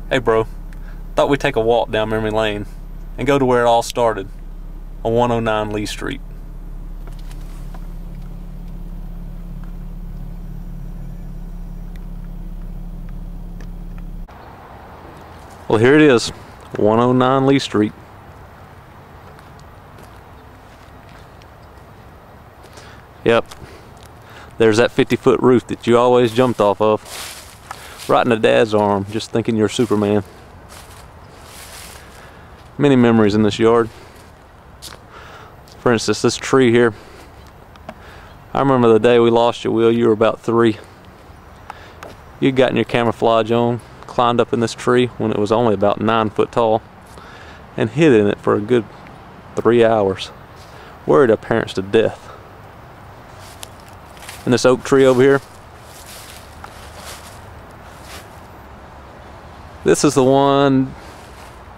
Hey bro, thought we'd take a walk down memory lane and go to where it all started, on 109 Lee Street. Well, here it is, 109 Lee Street. Yep, there's that 50-foot roof that you always jumped off of. Right in the dad's arm, just thinking you're Superman. Many memories in this yard. For instance, this tree here. I remember the day we lost you, Will. You were about 3. You'd gotten your camouflage on, climbed up in this tree when it was only about 9 foot tall, and hid in it for a good 3 hours. Worried our parents to death. And this oak tree over here, this is the one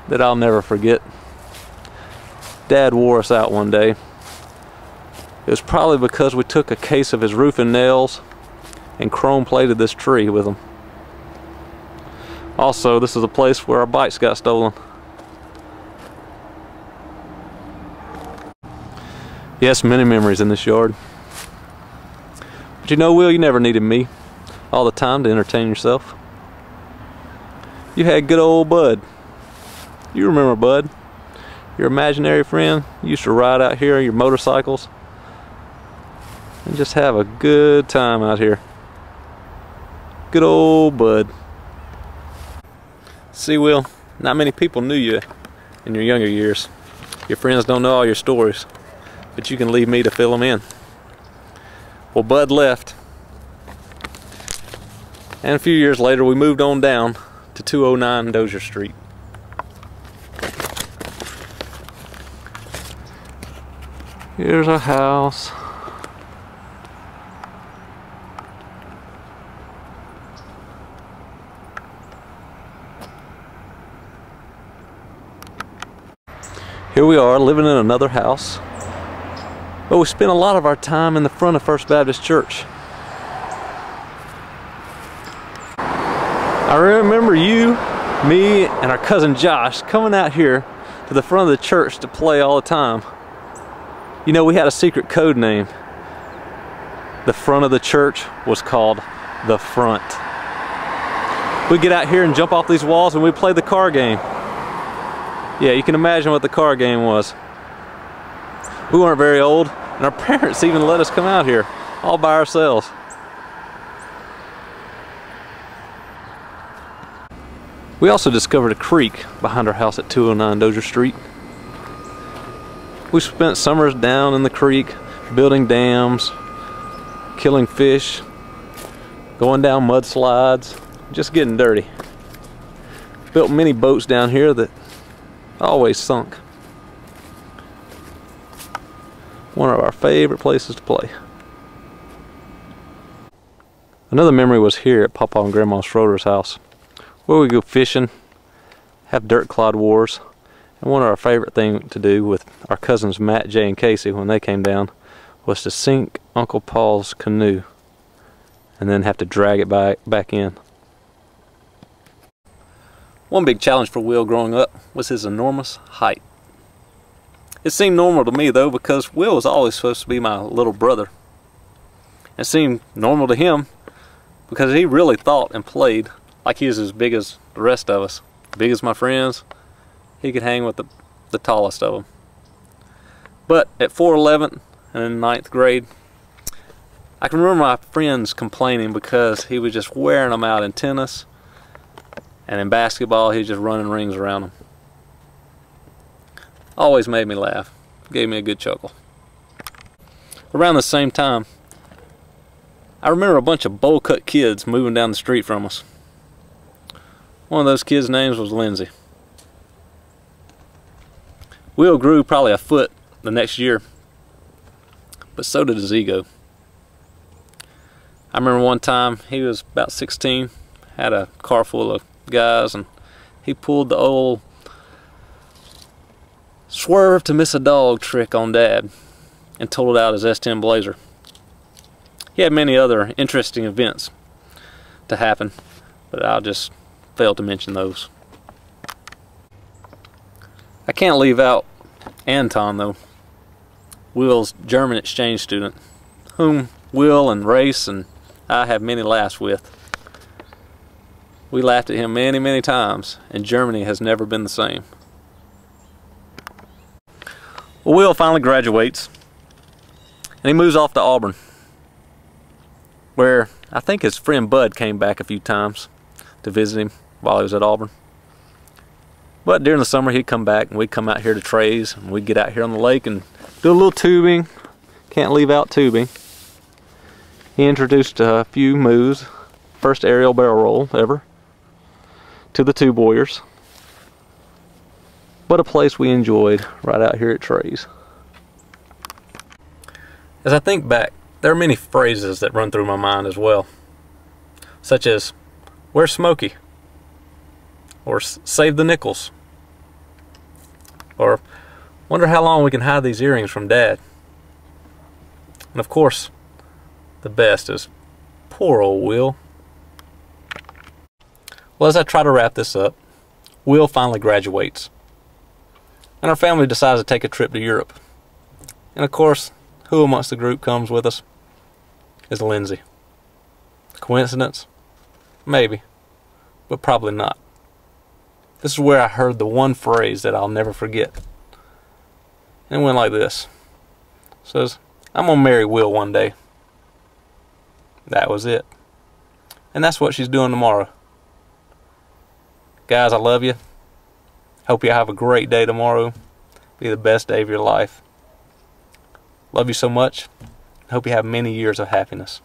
that I'll never forget. Dad wore us out one day. It was probably because we took a case of his roofing nails and chrome plated this tree with them. Also, this is a place where our bikes got stolen. Yes, many memories in this yard. But you know, Will, you never needed me all the time to entertain yourself. You had good old Bud. You remember Bud, your imaginary friend. You used to ride out here on your motorcycles and just have a good time out here. Good old Bud. See, Will, not many people knew you in your younger years. Your friends don't know all your stories, but you can leave me to fill them in. Well, Bud left, and a few years later we moved on down to 209 Dozier Street. Here's our house. Here we are living in another house, but we spent a lot of our time in the front of First Baptist Church. I remember you, me, and our cousin Josh coming out here to the front of the church to play all the time. You know, we had a secret code name. The front of the church was called The Front. We'd get out here and jump off these walls and we'd play the car game. Yeah, you can imagine what the car game was. We weren't very old, and our parents even let us come out here all by ourselves. We also discovered a creek behind our house at 209 Dozier Street. We spent summers down in the creek, building dams, killing fish, going down mudslides, just getting dirty. Built many boats down here that always sunk. One of our favorite places to play. Another memory was here at Papa and Grandma Schroeder's house, where we go fishing, have dirt clod wars, and one of our favorite things to do with our cousins Matt, Jay, and Casey when they came down was to sink Uncle Paul's canoe and then have to drag it back in. One big challenge for Will growing up was his enormous height. It seemed normal to me though, because Will was always supposed to be my little brother. It seemed normal to him because he really thought and played like he was as big as the rest of us. Big as my friends, he could hang with the tallest of them. But at 4'11" and in 9th grade, I can remember my friends complaining because he was just wearing them out in tennis, and in basketball he was just running rings around them. Always made me laugh, gave me a good chuckle. Around the same time, I remember a bunch of bowl-cut kids moving down the street from us. One of those kids' names was Lindsay. Will grew probably a foot the next year, but so did his ego. I remember one time he was about 16, had a car full of guys, and he pulled the old swerve to miss a dog trick on Dad and totaled out his S10 Blazer. He had many other interesting events to happen, but I'll just fail to mention those. I can't leave out Anton though, Will's German exchange student, whom Will and Race and I have many laughs with. We laughed at him many, many times, and Germany has never been the same. Well, Will finally graduates, and he moves off to Auburn, where I think his friend Bud came back a few times to visit him while he was at Auburn. But during the summer he'd come back, and we'd come out here to Trey's, and we'd get out here on the lake and do a little tubing. Can't leave out tubing. He introduced a few moves, first aerial barrel roll ever, to the Tube Warriors. What a place we enjoyed right out here at Trey's. As I think back, there are many phrases that run through my mind as well, such as, "Where's Smokey?" or "Save the nickels," or "Wonder how long we can hide these earrings from Dad." And of course, the best is, "Poor old Will." Well, as I try to wrap this up, Will finally graduates, and our family decides to take a trip to Europe. And of course, who amongst the group comes with us is Lindsay. Coincidence? Maybe, but probably not. This is where I heard the one phrase that I'll never forget. And it went like this. It says, "I'm gonna marry Will one day." That was it. And that's what she's doing tomorrow. Guys, I love you. Hope you have a great day tomorrow. Be the best day of your life. Love you so much. Hope you have many years of happiness.